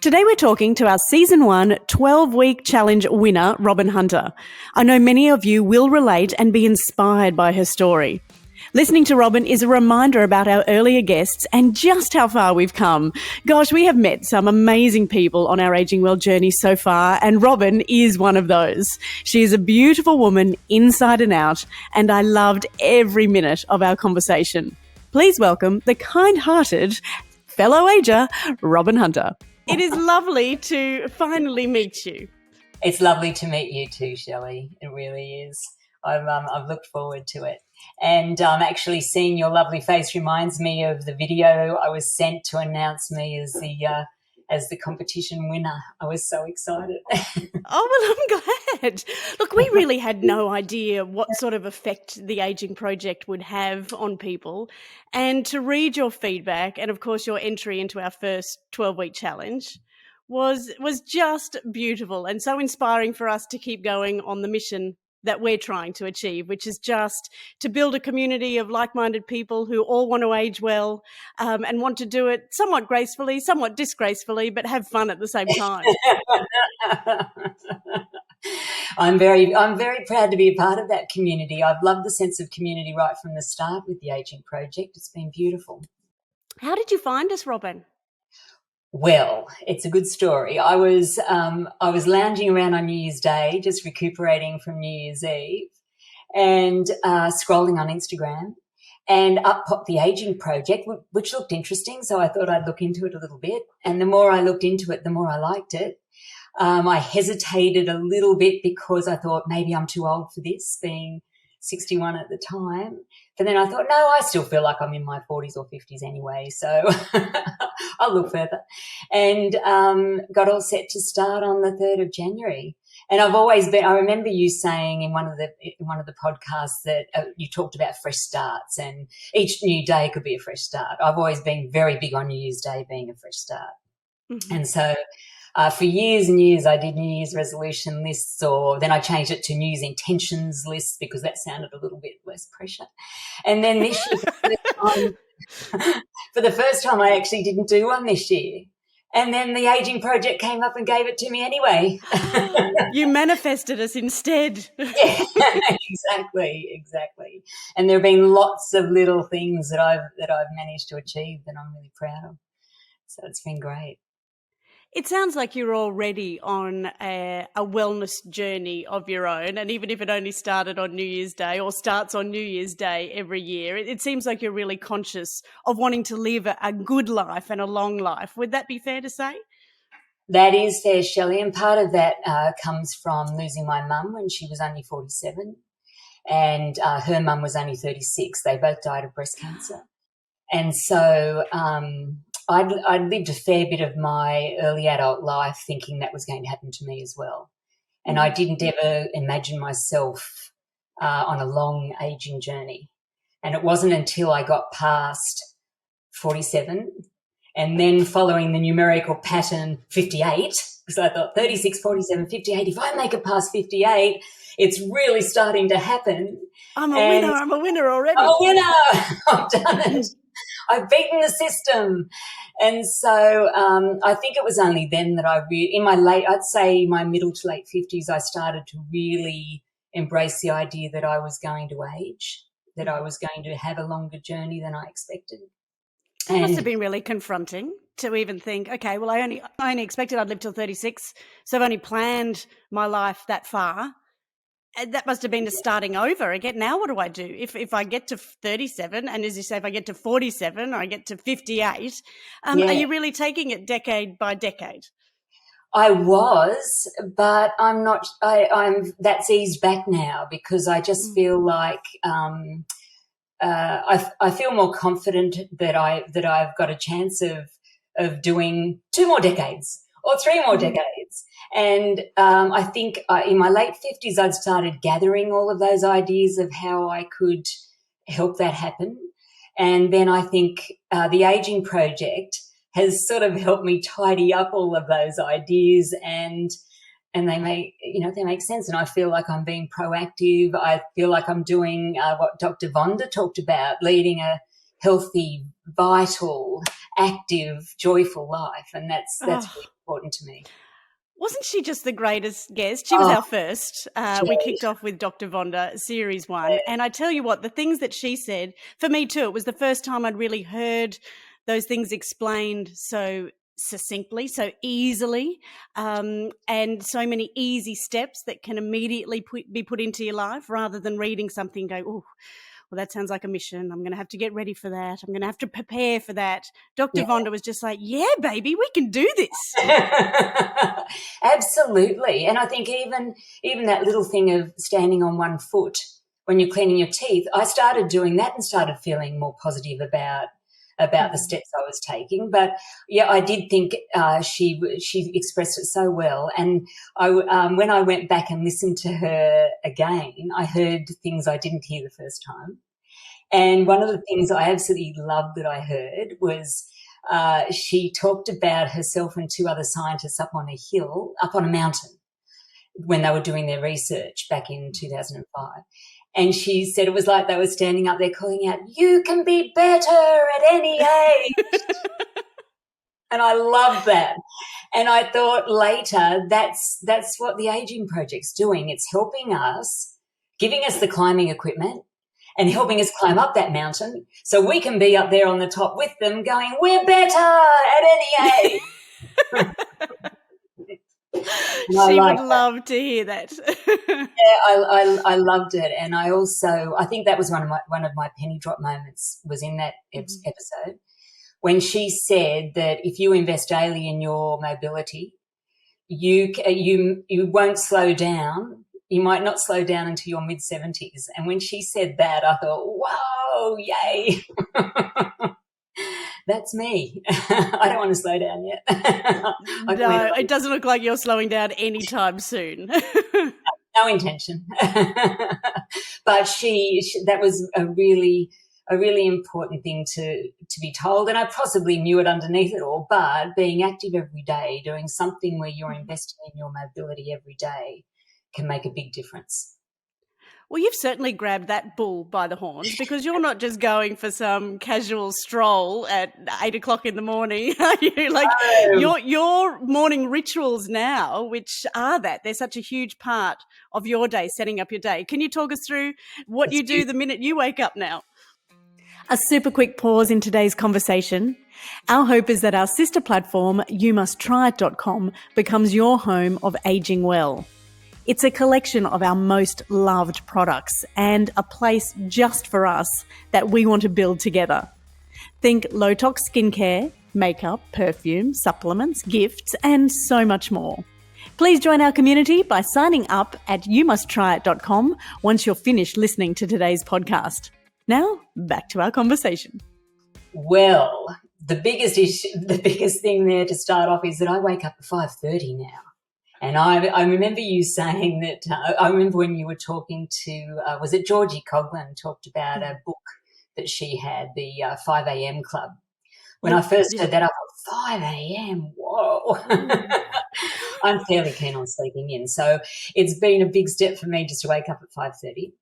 Today we're talking to our Season 1 12-week challenge winner, Robyn Hunter. I know many of you will relate and be inspired by her story. Listening to Robyn is a reminder about our earlier guests and just how far we've come. Gosh, we have met some amazing people on our Ageing Well journey so far, and Robyn is one of those. She is a beautiful woman inside and out, and I loved every minute of our conversation. Please welcome the kind-hearted fellow ager, Robyn Hunter. It is lovely to finally meet you. It's lovely to meet you too, Shelley. It really is. I've looked forward to it. And actually seeing your lovely face reminds me of the video I was sent to announce me as the competition winner. I was so excited. Oh, well, I'm glad. Look, we really had no idea what sort of effect the Ageing Project would have on people. And to read your feedback and, of course, your entry into our first 12-week challenge was just beautiful and so inspiring for us to keep going on the mission that we're trying to achieve, which is just to build a community of like-minded people who all want to age well and want to do it somewhat gracefully, somewhat disgracefully, but have fun at the same time. I'm very proud to be a part of that community. I've loved the sense of community right from the start with the Ageing Project. It's been beautiful. How did you find us, Robyn? Well, it's a good story. I was lounging around on New Year's Day, just recuperating from New Year's Eve, and scrolling on Instagram, and up popped the Ageing Project, which looked interesting. So I thought I'd look into it a little bit. And the more I looked into it, the more I liked it. I hesitated a little bit because I thought maybe I'm too old for this, being 61 at the time. But then I thought, no, I still feel like I'm in my 40s or 50s anyway, so I'll look further. And got all set to start on the 3rd of January. And I remember you saying in one of the podcasts that you talked about fresh starts, and each new day could be a fresh start. I've always been very big on New Year's Day being a fresh start. Mm-hmm. And so for years and years, I did New Year's resolution lists, or then I changed it to New Year's intentions lists because that sounded a little bit less pressure. And then this year, for the first time, I actually didn't do one this year. And then the Ageing Project came up and gave it to me anyway. You manifested us instead. Yeah, exactly. And there have been lots of little things that I've managed to achieve that I'm really proud of. So it's been great. It sounds like you're already on a wellness journey of your own, and even if it only started on New Year's Day or starts on New Year's Day every year, it seems like you're really conscious of wanting to live a good life and a long life. Would that be fair to say? That is fair, Shelley, and part of that comes from losing my mum when she was only 47, and her mum was only 36. They both died of breast cancer. And so I'd lived a fair bit of my early adult life thinking that was going to happen to me as well. And I didn't ever imagine myself on a long ageing journey. And it wasn't until I got past 47 and then following the numerical pattern 58, because I thought 36, 47, 58, if I make it past 58, it's really starting to happen. I'm a winner already. I'm a winner. I've done it. I've beaten the system. And so I think it was only then that I'd say my middle to late 50s, I started to really embrace the idea that I was going to age, that I was going to have a longer journey than I expected. It must have been really confronting to even think, okay, well, I only expected I'd live till 36, so I've only planned my life that far. That must have been just starting over again. Now what do I do? If I get to 37, and as you say, if I get to 47 or I get to 58, Are you really taking it decade by decade? I was, but I'm not. That's eased back now because I just feel like I feel more confident that I've got a chance of doing 2 more decades or 3 more decades. And I think in my late 50s, I'd started gathering all of those ideas of how I could help that happen. And then I think the Ageing Project has sort of helped me tidy up all of those ideas, and they make sense. And I feel like I'm being proactive. I feel like I'm doing what Dr. Vonda talked about, leading a healthy, vital, active, joyful life. And that's Oh, really important to me. wasn't she just the greatest guest? She was Oh, our first. We Shelley. kicked off with Dr. Vonda, series 1. And I tell you what, the things that she said, for me too, it was the first time I'd really heard those things explained so succinctly, so easily, and so many easy steps that can immediately be put into your life rather than reading something and go, oh, well, that sounds like a mission. I'm going to have to get ready for that. I'm going to have to prepare for that. Dr. Yeah. Vonda was just like, yeah, baby, we can do this. Absolutely. And I think even that little thing of standing on one foot when you're cleaning your teeth, I started doing that and started feeling more positive about the steps I was taking. But yeah, I did think she expressed it so well. And when I went back and listened to her again, I heard things I didn't hear the first time. And one of the things I absolutely loved that I heard was she talked about herself and 2 other scientists up on a mountain, when they were doing their research back in 2005. And she said it was like they were standing up there calling out, "You can be better at any age." And I love that. And I thought later, that's what the Aging Project's doing. It's helping us, giving us the climbing equipment and helping us climb up that mountain so we can be up there on the top with them going, "We're better at any age." She would love to hear that. Yeah, I loved it. And I think that was one of my penny drop moments was in that episode when she said that if you invest daily in your mobility, you won't slow down. You might not slow down until your mid-70s. And when she said that, I thought, whoa, yay. That's me. I don't want to slow down yet. No, it doesn't look like you're slowing down anytime soon. No intention. But that was a really important thing to be told. And I possibly knew it underneath it all, but being active every day, doing something where you're investing in your mobility every day can make a big difference. Well, you've certainly grabbed that bull by the horns because you're not just going for some casual stroll at 8 o'clock in the morning, are you? Like your morning rituals now, which are they're such a huge part of your day, setting up your day. Can you talk us through what you do the minute you wake up now? A super quick pause in today's conversation. Our hope is that our sister platform, wholeheartedly.com, becomes your home of aging well. It's a collection of our most loved products and a place just for us that we want to build together. Think low-tox skincare, makeup, perfume, supplements, gifts, and so much more. Please join our community by signing up at youmusttryit.com once you're finished listening to today's podcast. Now, back to our conversation. Well, the biggest thing there to start off is that I wake up at 5:30 now. And I remember you saying that, I remember when you were talking to, was it Georgie Coughlin talked about a book that she had, the 5 a.m. Club. When I first heard that, I thought, 5 a.m., whoa. I'm fairly keen on sleeping in. So it's been a big step for me just to wake up at 5:30.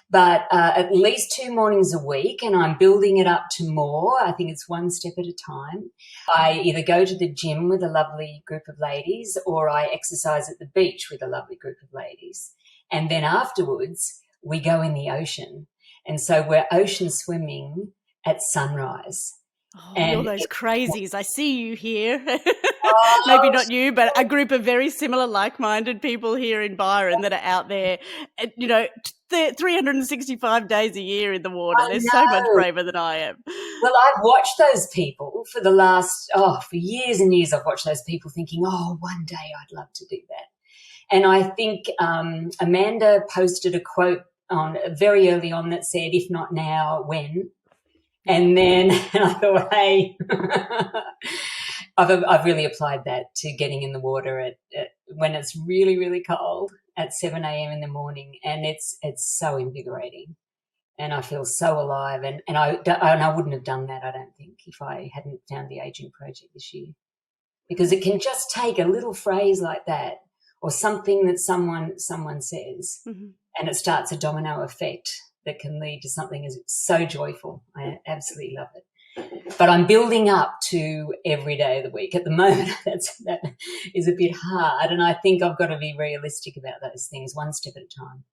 But at least 2 mornings a week, and I'm building it up to more. I think it's one step at a time. I either go to the gym with a lovely group of ladies or I exercise at the beach with a lovely group of ladies. And then afterwards, we go in the ocean. And so we're ocean swimming at sunrise. Oh, and you're those crazies. I see you here. Maybe not you, but a group of very similar, like-minded people here in Byron that are out there, 365 days a year in the water. They're so much braver than I am. Well, I've watched those people for the last, for years and years. I've watched those people thinking, one day I'd love to do that. And I think Amanda posted a quote on very early on that said, "If not now, when?" And then I thought, hey, I've really applied that to getting in the water at when it's really, really cold at 7 a.m. in the morning, and it's so invigorating, and I feel so alive. And I wouldn't have done that, I don't think, if I hadn't found the Aging Project this year, because it can just take a little phrase like that or something that someone says, and it starts a domino effect that can lead to something is so joyful. I absolutely love it. But I'm building up to every day of the week. At the moment, that is a bit hard, and I think I've got to be realistic about those things, one step at a time.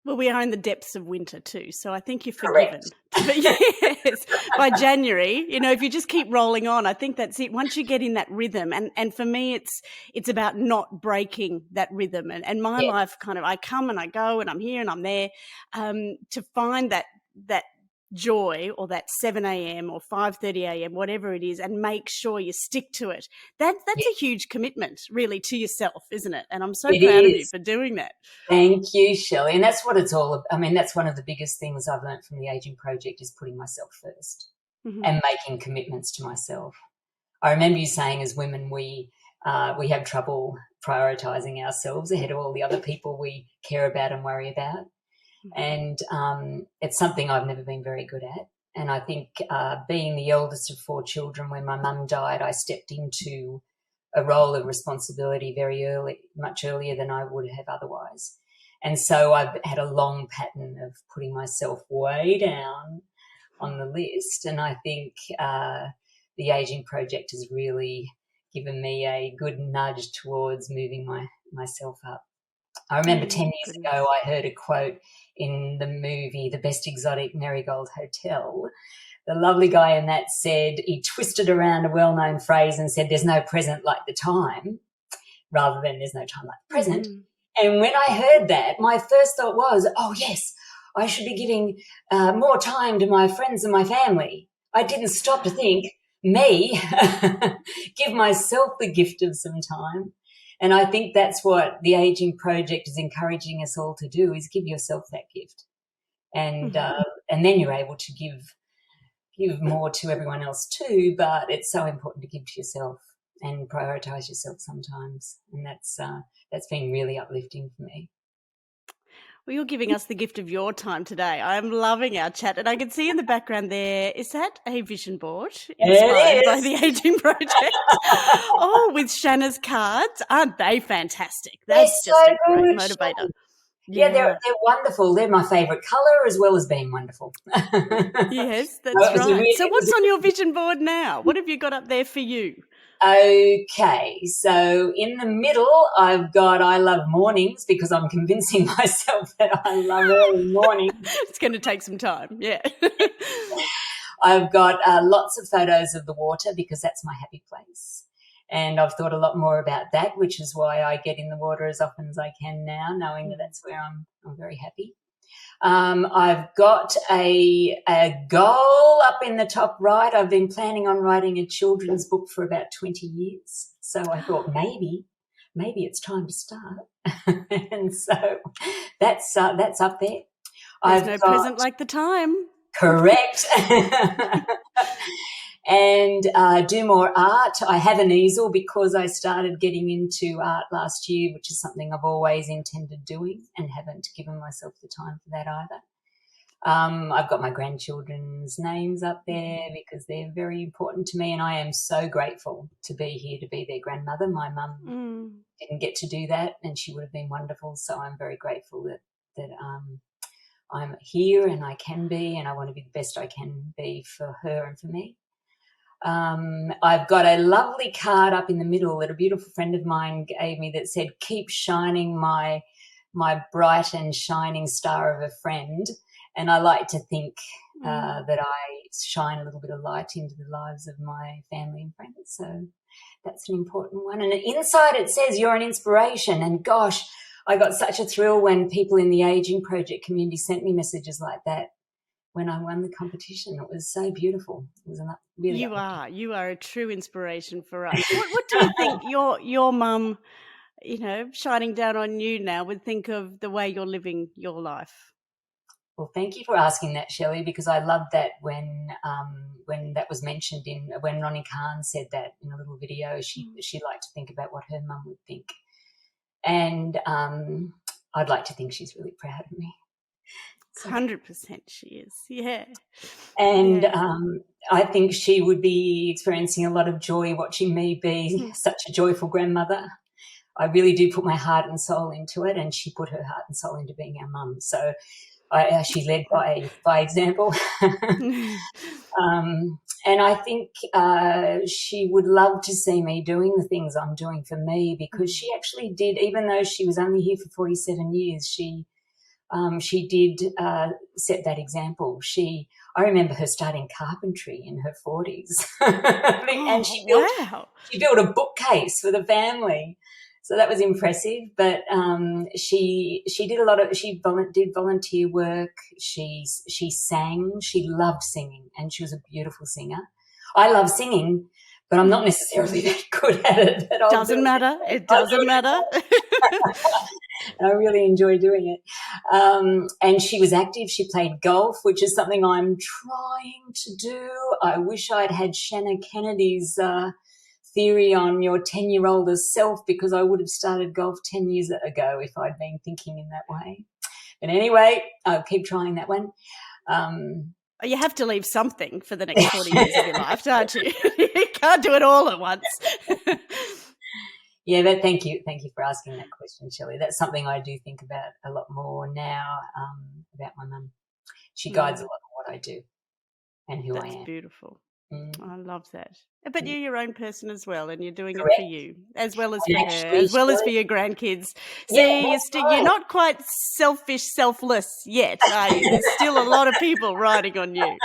Well, we are in the depths of winter too, so I think you're forgiven. Correct. But yes, by January, if you just keep rolling on, I think that's it. Once you get in that rhythm, and for me, it's about not breaking that rhythm. And my Yeah. life I come and I go and I'm here and I'm there, to find that joy, or that 7 a.m. or 5:30 a.m., whatever it is, and make sure you stick to it. That's a huge commitment, really, to yourself, isn't it? And I'm so proud of you for doing that. Thank you, Shelley. And that's what it's all about. I mean, that's one of the biggest things I've learned from the Aging Project is putting myself first and making commitments to myself. I remember you saying as women we have trouble prioritising ourselves ahead of all the other people we care about and worry about. And it's something I've never been very good at. And I think being the eldest of 4 children, when my mum died, I stepped into a role of responsibility very early, much earlier than I would have otherwise. And so I've had a long pattern of putting myself way down on the list. And I think the Aging Project has really given me a good nudge towards moving myself up. I remember 10 years ago I heard a quote in the movie The Best Exotic Marigold Hotel. The lovely guy in that said, he twisted around a well-known phrase and said, there's no present like the time, rather than there's no time like the present. And when I heard that, my first thought was, oh, yes, I should be giving more time to my friends and my family. I didn't stop to think, me, give myself the gift of some time. And I think that's what the Aging Project is encouraging us all to do, is give yourself that gift. And then you're able to give more to everyone else too, but it's so important to give to yourself and prioritise yourself sometimes. And that's been really uplifting for me. Well, you're giving us the gift of your time today. I'm loving our chat. And I can see in the background there, is that a vision board inspired by the Aging Project? Oh, with Shanna's cards. Aren't they fantastic? That's just a great motivator. Yeah, they're wonderful. They're my favourite colour, as well as being wonderful. Yes, that's right. So what's on your vision board now? What have you got up there for you? Okay, so in the middle I've got I love mornings, because I'm convincing myself that I love early mornings. It's going to take some time, yeah. I've got lots of photos of the water, because that's my happy place. And I've thought a lot more about that, which is why I get in the water as often as I can now, knowing that that's where I'm very happy. I've got a goal up in the top right. I've been planning on writing a children's book for about 20 years. So I thought maybe it's time to start. And so that's up there. There's no present like the time. Correct. And do more art. I have an easel because I started getting into art last year, which is something I've always intended doing and haven't given myself the time for that either. I've got my grandchildren's names up there because they're very important to me, and I am so grateful to be here to be their grandmother. My mum didn't get to do that, and she would have been wonderful, so I'm very grateful that I'm here and I can be, and I want to be the best I can be for her and for me. I've got a lovely card up in the middle that a beautiful friend of mine gave me that said, keep shining my bright and shining star of a friend. And I like to think that I shine a little bit of light into the lives of my family and friends. So that's an important one. And inside it says, you're an inspiration. And gosh, I got such a thrill when people in the Aging Project community sent me messages like that. When I won the competition, it was so beautiful. It was really you are a true inspiration for us. What do you think your mum, shining down on you now, would think of the way you're living your life? Well, thank you for asking that, Shelley, because I loved that when that was mentioned when Ronnie Khan said that in a little video. She liked to think about what her mum would think, and I'd like to think she's really proud of me. 100% she is, yeah. And I think she would be experiencing a lot of joy watching me be such a joyful grandmother. I really do put my heart and soul into it, and she put her heart and soul into being our mum. So She led by example. And I think she would love to see me doing the things I'm doing for me, because she actually did, even though she was only here for 47 years, she did set that example. I remember her starting carpentry in her 40s, and she built a bookcase for the family. So that was impressive. But she did did volunteer work. She sang. She loved singing, and she was a beautiful singer. I love singing, but I'm not necessarily that good at it. But doesn't matter. It doesn't matter. And I really enjoy doing it. And she was active. She played golf, which is something I'm trying to do. I wish I'd had Shanna Kennedy's theory on your 10-year-old self, because I would have started golf 10 years ago if I'd been thinking in that way. But anyway, I'll keep trying that one. You have to leave something for the next 40 years of your life, don't you? You can't do it all at once. Yeah, but thank you for asking that question, Shelley. That's something I do think about a lot more now, about my mum. She guides a lot of what I do and who I am. That's beautiful. I love that. But you're your own person as well, and you're doing Correct. it for you, as well as for her, as well as for your grandkids. See, you're not quite selfish, selfless yet, are you? There's still a lot of people riding on you.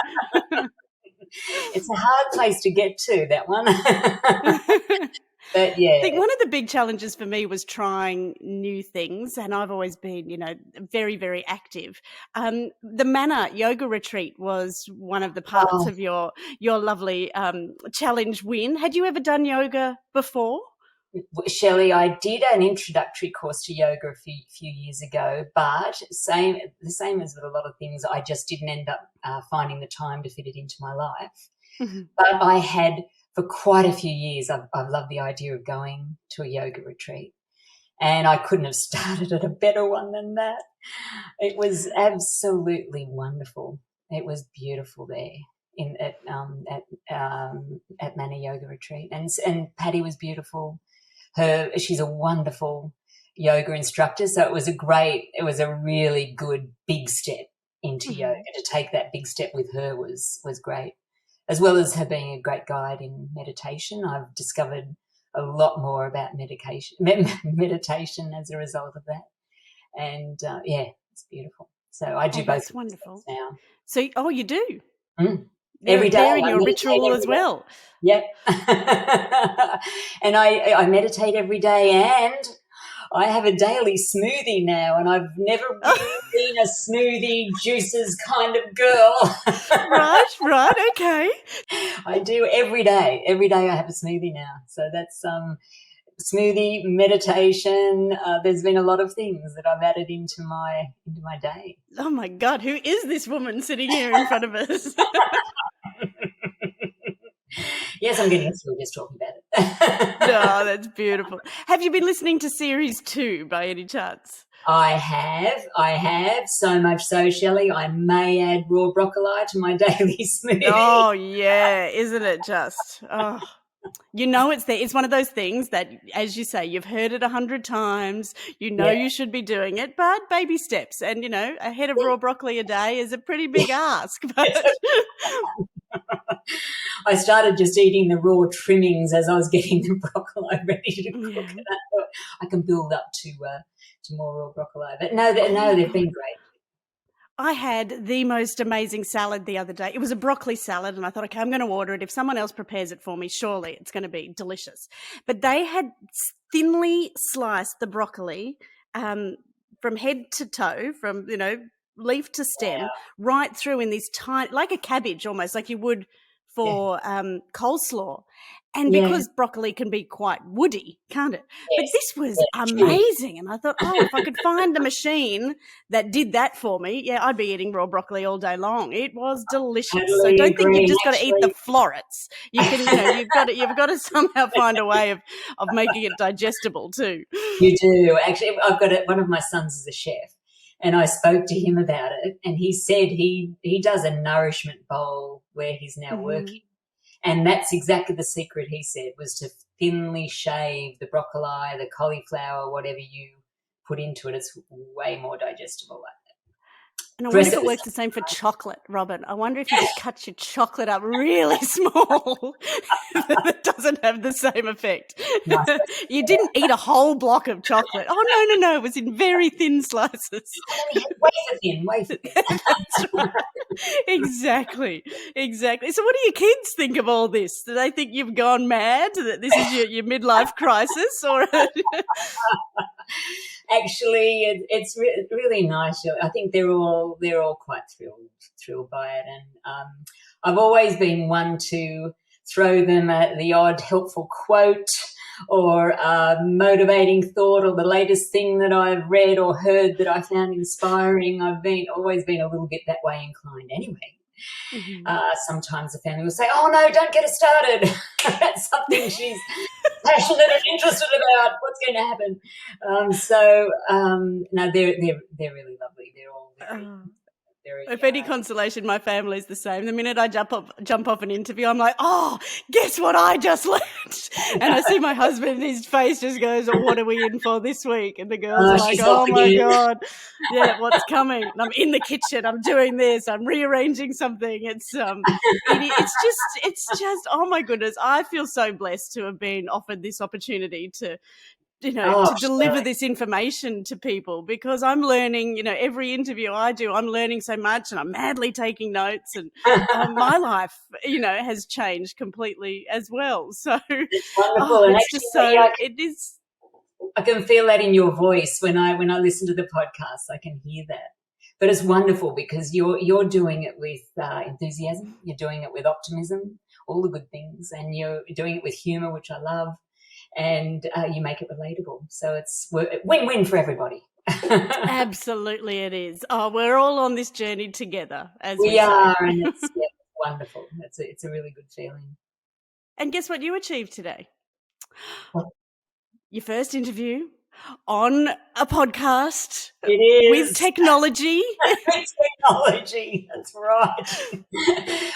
It's a hard place to get to, that one. But yeah. I think one of the big challenges for me was trying new things, and I've always been, very, very active. The Manna yoga retreat was one of the parts of your lovely challenge win. Had you ever done yoga before? Shelley, I did an introductory course to yoga a few years ago, but the same as with a lot of things, I just didn't end up finding the time to fit it into my life. Mm-hmm. But I had, for quite a few years, I've loved the idea of going to a yoga retreat, and I couldn't have started at a better one than that. It was absolutely wonderful. It was beautiful there at Manna Yoga Retreat, and Patty was beautiful. She's a wonderful yoga instructor, so it was a really good big step into yoga. To take that big step with her was great. As well as her being a great guide in meditation, I've discovered a lot more about meditation as a result of that. And, it's beautiful. So I do both. That's wonderful. Now. So, you do? Every day. They're in your ritual as well. Yep. And I meditate every day, and I have a daily smoothie now, and I've never really been a smoothie juices kind of girl. Right, okay. I do every day. Every day I have a smoothie now. So that's smoothie, meditation. There's been a lot of things that I've added into my day. Oh, my God, who is this woman sitting here in front of us? Yes, I'm getting through just talking about it. No, that's beautiful. Have you been listening to series 2 by any chance? I have, so much so, Shelley, I may add raw broccoli to my daily smoothie. Oh, yeah, isn't it just? Oh, it's there. It's one of those things that, as you say, you've heard it 100 times. You should be doing it, but baby steps. And, a head of raw broccoli a day is a pretty big ask. But I started just eating the raw trimmings as I was getting the broccoli ready to cook. And I thought I can build up to more raw broccoli. But no, they've been great. I had the most amazing salad the other day. It was a broccoli salad, and I thought, okay, I'm going to order it. If someone else prepares it for me, surely it's going to be delicious. But they had thinly sliced the broccoli from head to toe, from, leaf to stem, right through in these tiny, like a cabbage almost, like you would for coleslaw. And because broccoli can be quite woody, can't it? Yes. But this was amazing. And I thought, if I could find a machine that did that for me, I'd be eating raw broccoli all day long. It was delicious. So don't think you've just got to eat the florets. You can, you've got to somehow find a way of making it digestible too. You do. Actually, I've got one of my sons is a chef, and I spoke to him about it, and he said he does a nourishment bowl where he's now working. And that's exactly the secret, he said, was to thinly shave the broccoli, the cauliflower, whatever you put into it. It's way more digestible like that. And I wonder Dress if it it with works the same for chocolate, Robyn. I wonder if you just cut your chocolate up really small, that doesn't have the same effect. nice You didn't eat a whole block of chocolate. Oh, no. It was in very thin slices. wafer thin. That's right. Exactly. So what do your kids think of all this? Do they think you've gone mad, that this is your midlife crisis? Or Actually, it's really nice. I think they're all quite thrilled by it, and I've always been one to throw them the odd helpful quote or motivating thought or the latest thing that I've read or heard that I found inspiring. I've always been a little bit that way inclined anyway. Sometimes the family will say, "Oh no, don't get her started." That's something she's passionate and interested about. What's going to happen? No, they're really lovely. They're all very. If any consolation, my family's the same. The minute I jump off an interview, I'm like, "Oh, guess what I just learned?" And I see my husband, his face just goes, "Oh, what are we in for this week?" And the girls are like, "Oh my God, yeah, what's coming?" And I'm in the kitchen, I'm doing this, I'm rearranging something. It's just, oh my goodness, I feel so blessed to have been offered this opportunity to deliver this information to people, because I'm learning, every interview I do, I'm learning so much, and I'm madly taking notes, and my life, has changed completely as well. So it's wonderful. And it's just so, it is. I can feel that in your voice when I listen to the podcast. I can hear that. But it's wonderful because you're doing it with enthusiasm, you're doing it with optimism, all the good things, and you're doing it with humour, which I love. And you make it relatable. So it's win-win for everybody. Absolutely it is. Oh, we're all on this journey together, as we are, say. and it's wonderful. It's a really good feeling. And guess what you achieved today? What? Your first interview on a podcast. It is. With technology. With technology, that's right.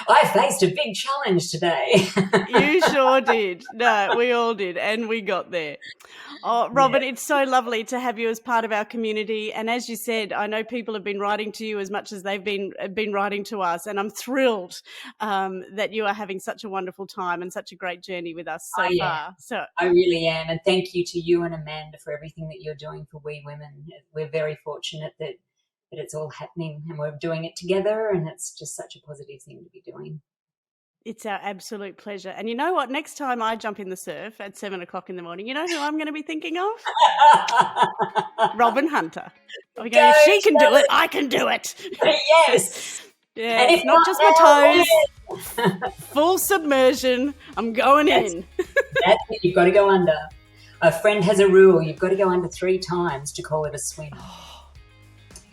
I faced a big challenge today. You sure did. No, we all did, and we got there. Oh, Robyn, It's so lovely to have you as part of our community. And as you said, I know people have been writing to you as much as they've been writing to us, and I'm thrilled that you are having such a wonderful time and such a great journey with us so far. So I really am, and thank you to you and Amanda for everything that you're doing for We Women. We're very fortunate that it's all happening, and we're doing it together, and it's just such a positive thing to be doing. It's our absolute pleasure. And you know what? Next time I jump in the surf at 7 o'clock in the morning, you know who I'm going to be thinking of? Robyn Hunter. If she can do it, I can do it. Yes. Yeah, and it's not just my toes. Full submersion. I'm going in. That's it. You've got to go under. A friend has a rule. You've got to go under 3 times to call it a swim.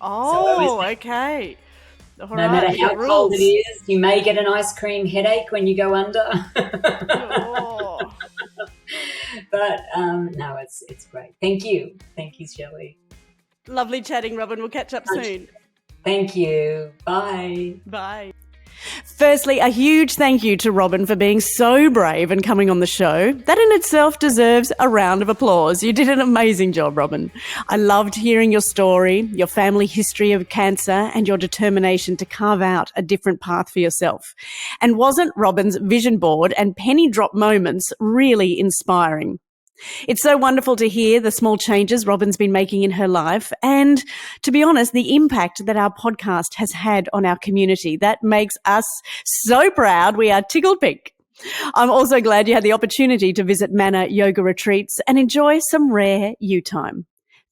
Okay. No matter how cold it is, you may get an ice cream headache when you go under. But no, it's great. Thank you, Shelley. Lovely chatting, Robyn. We'll catch up soon. Thank you. Bye. Bye. Firstly, a huge thank you to Robyn for being so brave and coming on the show. That in itself deserves a round of applause. You did an amazing job, Robyn. I loved hearing your story, your family history of cancer, and your determination to carve out a different path for yourself. And wasn't Robyn's vision board and penny drop moments really inspiring? It's so wonderful to hear the small changes Robyn's been making in her life, and to be honest, the impact that our podcast has had on our community. That makes us so proud. We are tickled pink. I'm also glad you had the opportunity to visit Manna Yoga Retreats and enjoy some rare you time.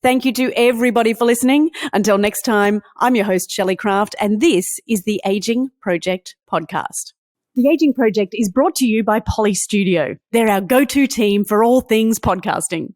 Thank you to everybody for listening. Until next time, I'm your host, Shelley Craft, and this is the Aging Project podcast. The Aging Project is brought to you by Poly Studio. They're our go-to team for all things podcasting.